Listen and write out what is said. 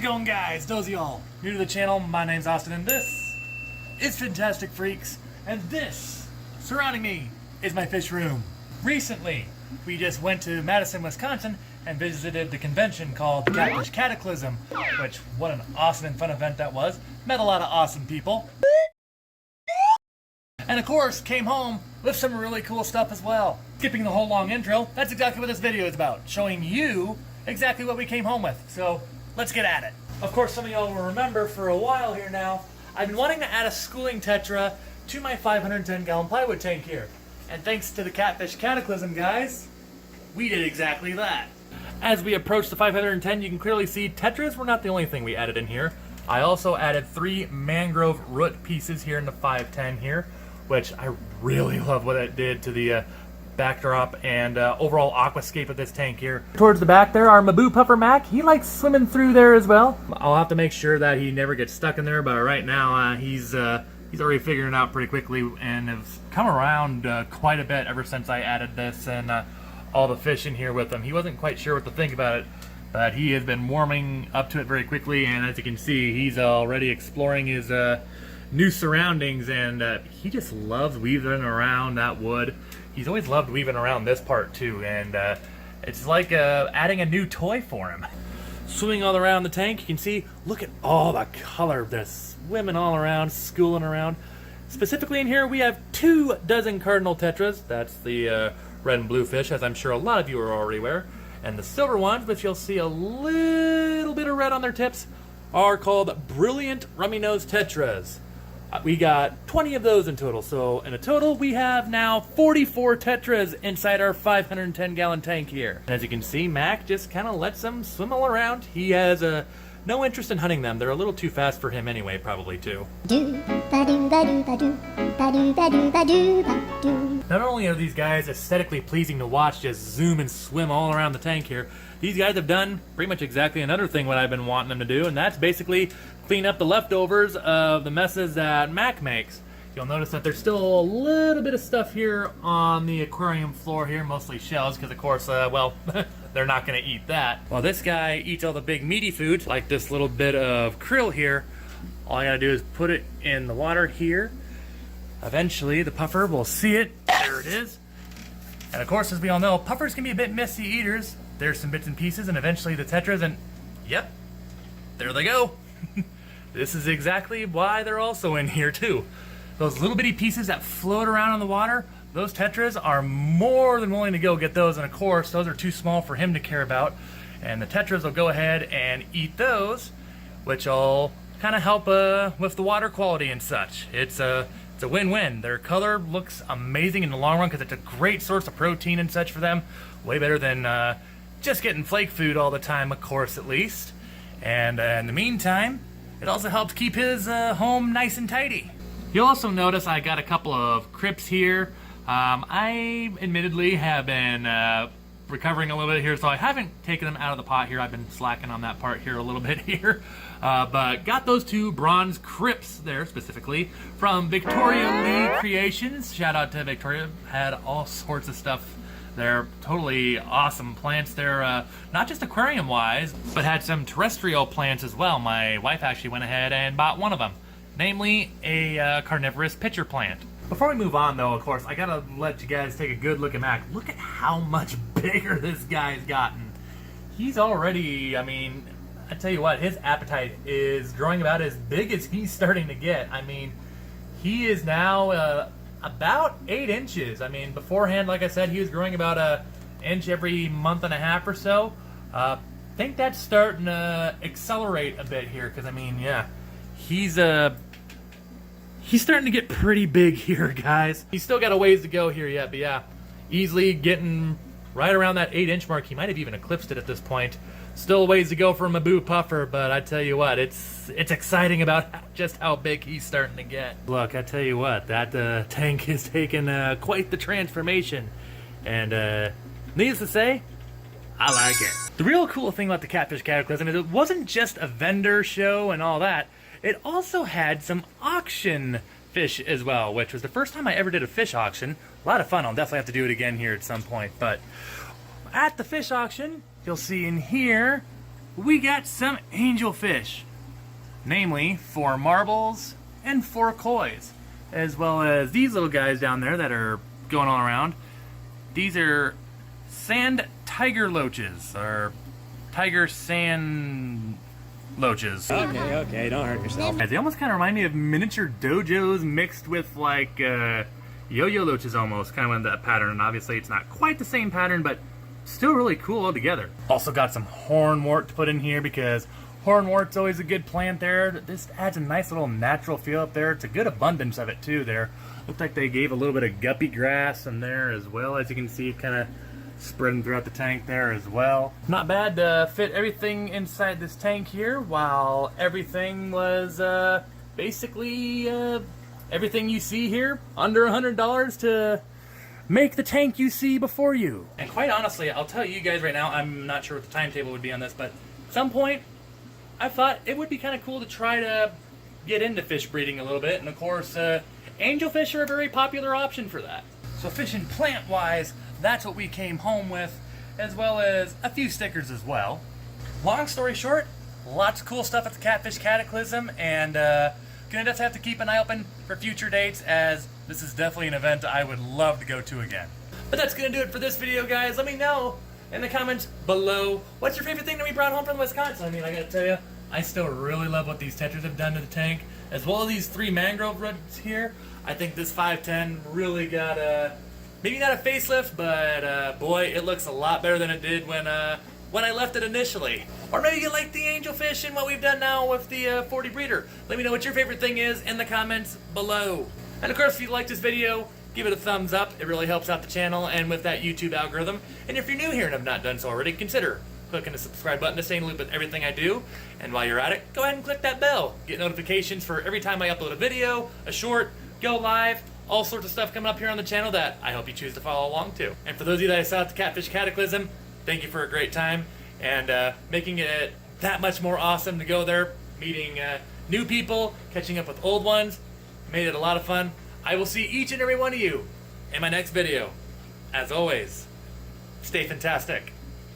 it going, guys? Those of y'all new to the channel, my name's Austin, and this is Fintastic Freaks, and this, surrounding me, is my fish room. Recently, we just went to Madison, Wisconsin, and visited the convention called the Catfish Cataclysm, which, what an awesome and fun event that was. Met a lot of awesome people. And of course, came home with some really cool stuff as well. Skipping the whole long intro, that's exactly what this video is about, showing you exactly what we came home with. So, let's get at it. Of course, some of y'all will remember for a while here now, I've been wanting to add a schooling Tetra to my 510-gallon plywood tank here. And thanks to the Catfish Cataclysm guys, we did exactly that. As we approach the 510, you can clearly see Tetras were not the only thing we added in here. I also added 3 mangrove root pieces here in the 510 here, which I really love what it did to the backdrop and overall aquascape of this tank here. Towards the back there, our Maboo Puffer Mac, he likes swimming through there as well. I'll have to make sure that he never gets stuck in there, but right now he's already figuring it out pretty quickly and has come around quite a bit ever since I added this and all the fish in here with him. He wasn't quite sure what to think about it, but he has been warming up to it very quickly, and as you can see, he's already exploring his new surroundings, and he just loves weaving around that wood. He's always loved weaving around this part too, and it's like adding a new toy for him. Swimming all around the tank, you can see, look at all the color that's swimming all around, schooling around. Specifically in here, we have 2 dozen cardinal tetras. That's the red and blue fish, as I'm sure a lot of you are already aware. And the silver ones, which you'll see a little bit of red on their tips, are called brilliant rummy-nosed tetras. We got 20 of those in total, so in a total we have now 44 Tetras inside our 510-gallon tank here. And as you can see, Mac just kind of lets them swim all around. He has no interest in hunting them. They're a little too fast for him anyway, probably too. Not only are these guys aesthetically pleasing to watch just zoom and swim all around the tank here, these guys have done pretty much exactly another thing what I've been wanting them to do, and that's basically clean up the leftovers of the messes that Mac makes. You'll notice that there's still a little bit of stuff here on the aquarium floor here, mostly shells, because of course, well, they're not going to eat that. While this guy eats all the big meaty food, like this little bit of krill here, all I gotta do is put it in the water here. Eventually, the puffer will see it. There it is. And of course, as we all know, puffers can be a bit messy eaters. There's some bits and pieces, and eventually the tetras, and yep, there they go. This is exactly why they're also in here too. Those little bitty pieces that float around in the water, those tetras are more than willing to go get those, and of course those are too small for him to care about, and the tetras will go ahead and eat those, which will kind of help with the water quality and such. It's a win-win. Their color looks amazing in the long run because it's a great source of protein and such for them, way better than just getting flake food all the time, of course, at least. And in the meantime, it also helps keep his home nice and tidy. You'll also notice I got a couple of crypts here. I admittedly have been recovering a little bit here, so I haven't taken them out of the pot here. I've been slacking on that part here a little bit here. But got those 2 bronze crypts there specifically from Victoria Lee Creations. Shout out to Victoria. Had all sorts of stuff. They're totally awesome plants. They're not just aquarium wise, but had some terrestrial plants as well. My wife actually went ahead and bought one of them, namely a carnivorous pitcher plant. Before we move on though, of course, I gotta let you guys take a good look at Mac. Look at how much bigger this guy's gotten. He's already, I mean, I tell you what, his appetite is growing about as big as he's starting to get. I mean, he is now about 8 inches. I mean, beforehand, like I said, he was growing about an inch every month and a half or so. I think that's starting to accelerate a bit here, because I mean, yeah, he's starting to get pretty big here, guys. He's still got a ways to go here yet, but yeah, easily getting right around that 8-inch mark. He might have even eclipsed it at this point. Still a ways to go for Maboo Puffer, but I tell you what, it's exciting about just how big he's starting to get. Look, I tell you what, that tank is taking quite the transformation, and needless to say, I like it. The real cool thing about the Catfish Cataclysm is it wasn't just a vendor show and all that. It also had some auction fish as well, which was the first time I ever did a fish auction. A lot of fun. I'll definitely have to do it again here at some point. But at the fish auction, you'll see in here we got some angelfish. Namely, 4 marbles and 4 kois. As well as these little guys down there that are going all around. These are sand tiger loaches, or tiger sand loaches. Okay, don't hurt yourself. They almost kind of remind me of miniature dojos mixed with like yo-yo loaches almost, kind of in that pattern. And obviously it's not quite the same pattern, but still really cool altogether. Also got some hornwort to put in here because hornwort's always a good plant there. This adds a nice little natural feel up there. It's a good abundance of it too there. Looks like they gave a little bit of guppy grass in there as well. As you can see, kind of spreading throughout the tank there as well. Not bad to fit everything inside this tank here, while everything was basically everything you see here under $100 to make the tank you see before you. And quite honestly, I'll tell you guys right now, I'm not sure what the timetable would be on this, but at some point I thought it would be kind of cool to try to get into fish breeding a little bit, and of course angelfish are a very popular option for that. So fishing plant wise, that's what we came home with, as well as a few stickers as well. Long story short, lots of cool stuff at the Catfish Cataclysm, and gonna just have to keep an eye open for future dates, as this is definitely an event I would love to go to again. But that's gonna do it for this video, guys. Let me know in the comments below, what's your favorite thing that we brought home from Wisconsin? I mean, I gotta tell you, I still really love what these Tetras have done to the tank, as well as these 3 mangrove roots here. I think this 510 really got a, maybe not a facelift, but boy, it looks a lot better than it did when I left it initially. Or maybe you like the angelfish and what we've done now with the 40 breeder. Let me know what your favorite thing is in the comments below. And of course, if you like this video, give it a thumbs up. It really helps out the channel and with that YouTube algorithm. And if you're new here and have not done so already, consider clicking the subscribe button to stay in the loop with everything I do. And while you're at it, go ahead and click that bell. Get notifications for every time I upload a video, a short, go live, all sorts of stuff coming up here on the channel that I hope you choose to follow along to. And for those of you that I saw at the Catfish Cataclysm, thank you for a great time and making it that much more awesome to go there, meeting new people, catching up with old ones. Made it a lot of fun. I will see each and every one of you in my next video. As always, stay fantastic.